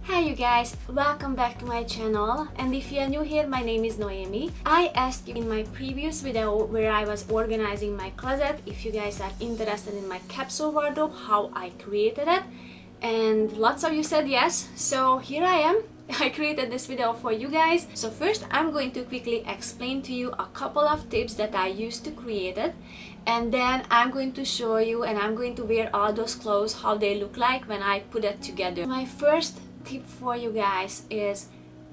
Hi you guys, welcome back to my channel, and if you are new here, my name is Noemi. I asked you in my previous video where I was organizing my closet if you guys are interested in my capsule wardrobe, how I created it, and lots of you said yes, so here I am. I created this video for you guys. So first I'm going to quickly explain to you a couple of tips that I used to create it, and then I'm going to show you and I'm going to wear all those clothes, how they look like when I put it together. My first tip for you guys is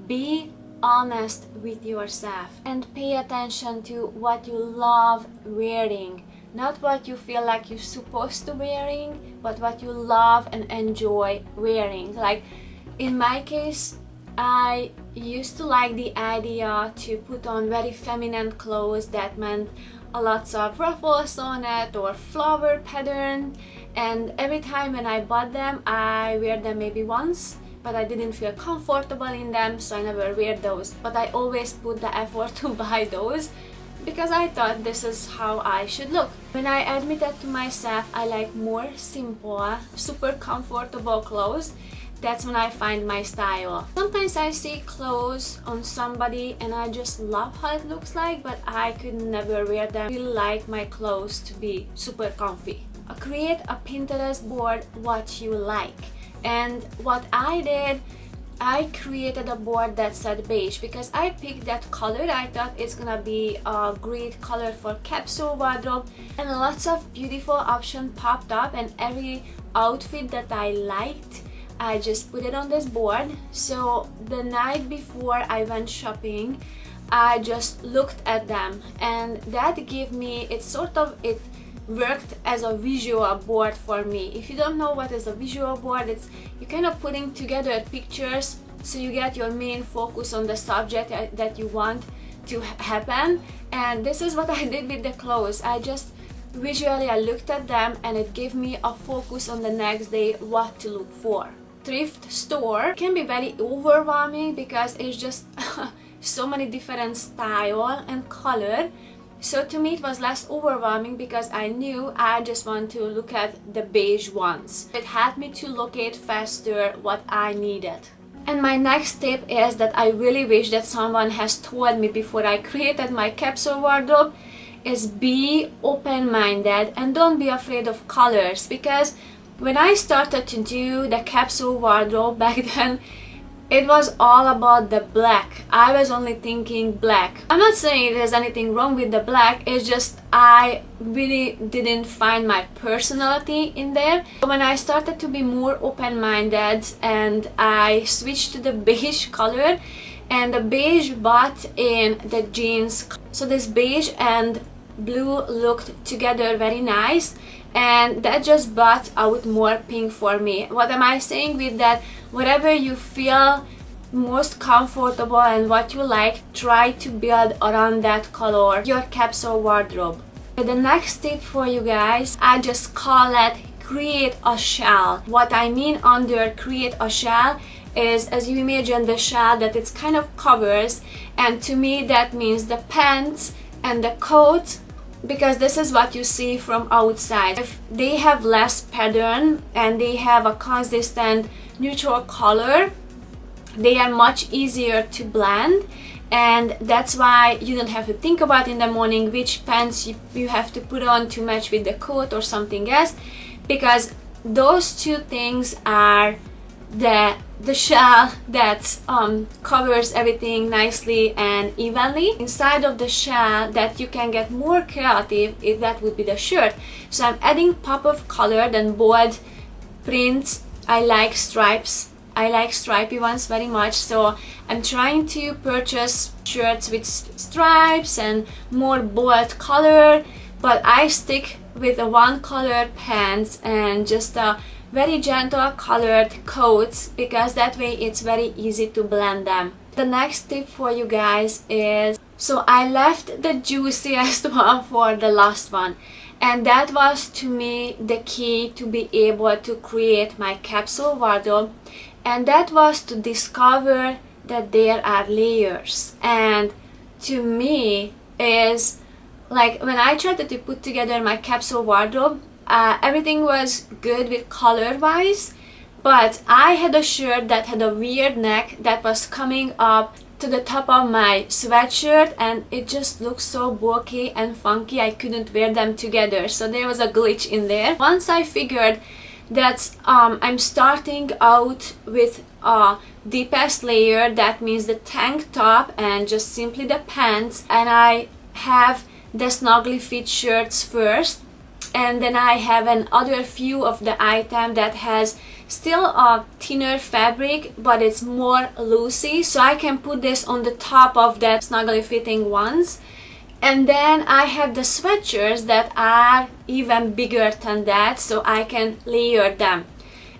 be honest with yourself and pay attention to what you love wearing, not what you feel like you're supposed to wearing, but what you love and enjoy wearing. Like in my case, I used to like the idea to put on very feminine clothes that meant a lots of ruffles on it or flower pattern, and every time when I bought them I wear them maybe once, but I didn't feel comfortable in them, so I never wear those. But I always put the effort to buy those because I thought this is how I should look. When I admitted to myself I like more simple, super comfortable clothes, that's when I find my style. Sometimes I see clothes on somebody and I just love how it looks like, but I could never wear them. I really like my clothes to be super comfy. Create a Pinterest board what you like. And what I did, I created a board that said beige because I picked that color. I thought it's gonna be a great color for capsule wardrobe, and lots of beautiful options popped up, and every outfit that I liked I just put it on this board. So the night before I went shopping I just looked at them, and that gave me, it worked as a visual board for me. If you don't know what is a visual board, it's you kind of putting together pictures so you get your main focus on the subject that you want to happen. And this is what I did with the clothes. I just visually I looked at them and it gave me a focus on the next day what to look for. Thrift store can be very overwhelming because it's just so many different style and color. So to me it was less overwhelming because I knew I just want to look at the beige ones. It helped me to locate faster what I needed. And my next tip is that I really wish that someone has told me before I created my capsule wardrobe is be open-minded and don't be afraid of colors, because when I started to do the capsule wardrobe back then, it was all about the black. I was only thinking black. I'm not saying there's anything wrong with the black, it's just I really didn't find my personality in there. When I started to be more open-minded and I switched to the beige color, and the beige bought in the jeans. So this beige and blue looked together very nice, and that just brought out more pink for me. What am I saying with that? Whatever you feel most comfortable and what you like, try to build around that color your capsule wardrobe. The next tip for you guys, I just call it create a shell. What I mean under create a shell is, as you imagine the shell that it's kind of covers, and to me that means the pants and the coat, because this is what you see from outside. If they have less pattern and they have a consistent neutral color, they are much easier to blend, and that's why you don't have to think about in the morning which pants you have to put on to match with the coat or something else, because those two things are the shell that covers everything nicely and evenly. Inside of the shell that you can get more creative, if that would be the shirt. So I'm adding pop of color, then bold prints. I like stripes. I like stripy ones very much, so I'm trying to purchase shirts with stripes and more bold color, but I stick with the one color pants and just a very gentle colored coats, because that way it's very easy to blend them. The next tip for you guys is, so I left the juiciest one for the last one, and that was to me the key to be able to create my capsule wardrobe, and that was to discover that there are layers. And to me is like when I tried to put together my capsule wardrobe, everything was good with color wise, But I had a shirt that had a weird neck that was coming up to the top of my sweatshirt, and it just looked so bulky and funky. I couldn't wear them together, so there was a glitch in there. Once I figured that I'm starting out with a deepest layer, that means the tank top and just simply the pants, and I have the snuggly fit shirts first, and then I have another few of the item that has still a thinner fabric, but it's more loosey, so I can put this on the top of that snuggly fitting ones. And then I have the sweatshirts that are even bigger than that, so I can layer them.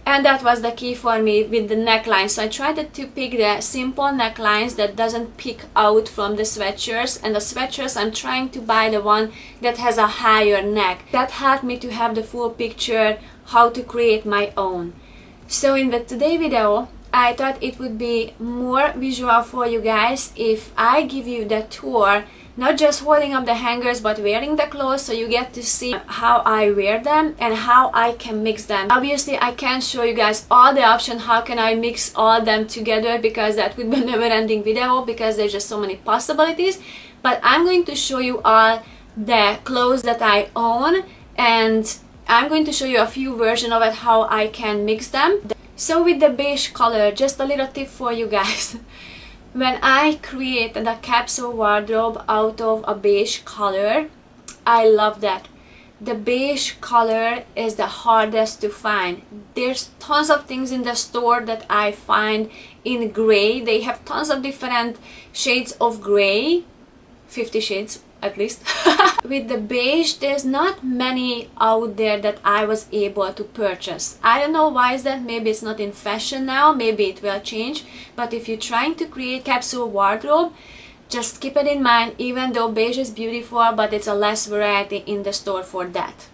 And that was the key for me with the neckline. So I tried to pick the simple necklines that doesn't peek out from the sweatshirts, and the sweatshirts I'm trying to buy the one that has a higher neck. That helped me to have the full picture how to create my own. So in the today video, I thought it would be more visual for you guys if I give you the tour, not just holding up the hangers but wearing the clothes, so you get to see how I wear them and how I can mix them. Obviously I can't show you guys all the options how can I mix all them together, because that would be a never-ending video because there's just so many possibilities. But I'm going to show you all the clothes that I own, and I'm going to show you a few versions of it how I can mix them. So with the beige color, just a little tip for you guys. When I created a capsule wardrobe out of a beige color, I love that. The beige color is the hardest to find. There's tons of things in the store that I find in gray. They have tons of different shades of gray, 50 shades at least. With the beige, there's not many out there that I was able to purchase. I don't know why is that. Maybe it's not in fashion now, maybe it will change. But if you're trying to create capsule wardrobe, just keep it in mind, even though beige is beautiful, but it's a less variety in the store for that.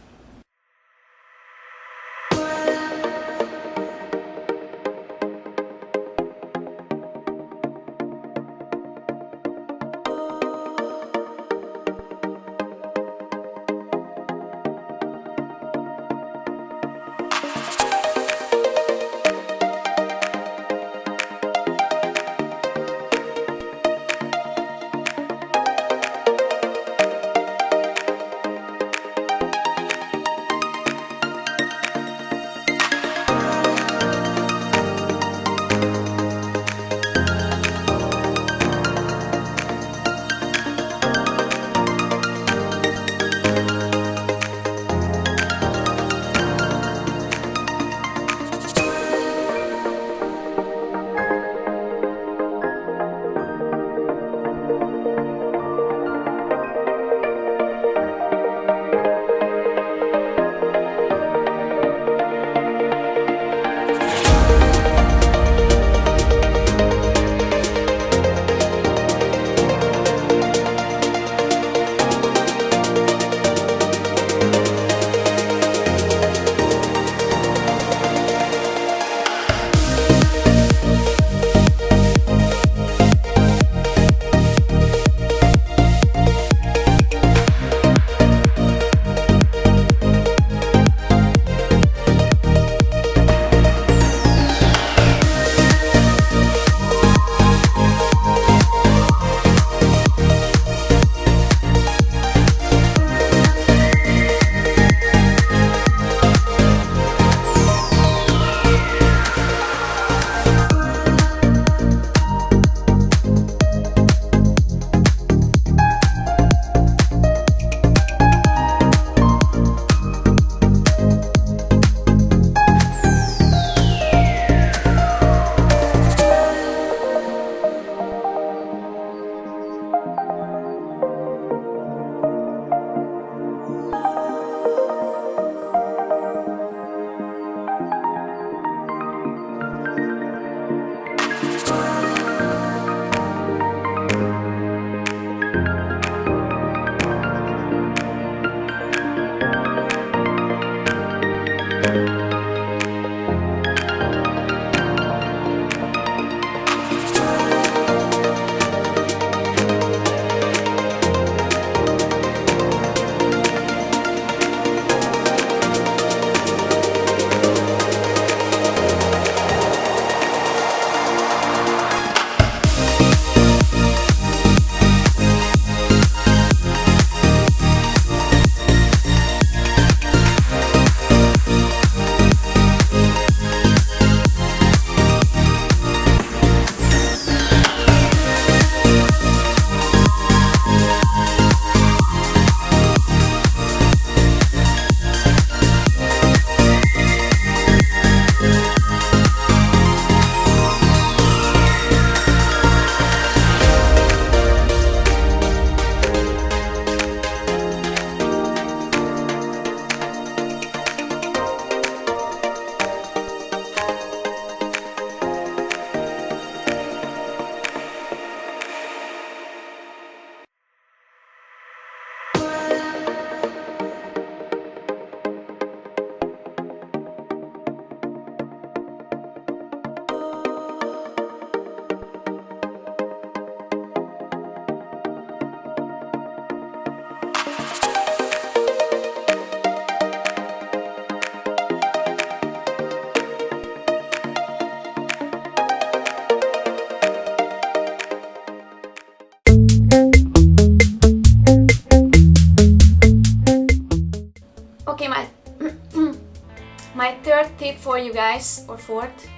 My third tip for you guys, or fourth,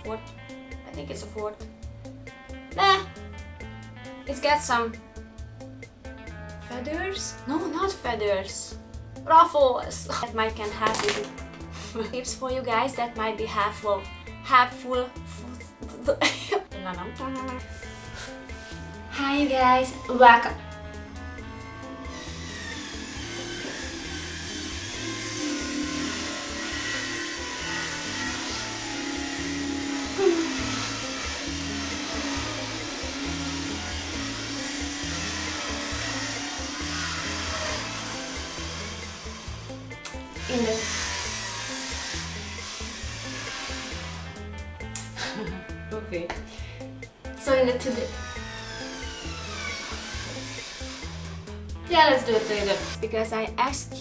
I think it's a fourth. It's got some feathers? No, not feathers. Ruffles. That might can help you. Tips for you guys that might be helpful. Hi you guys, welcome. In the okay. So in the today. Yeah, let's do it together. Because I asked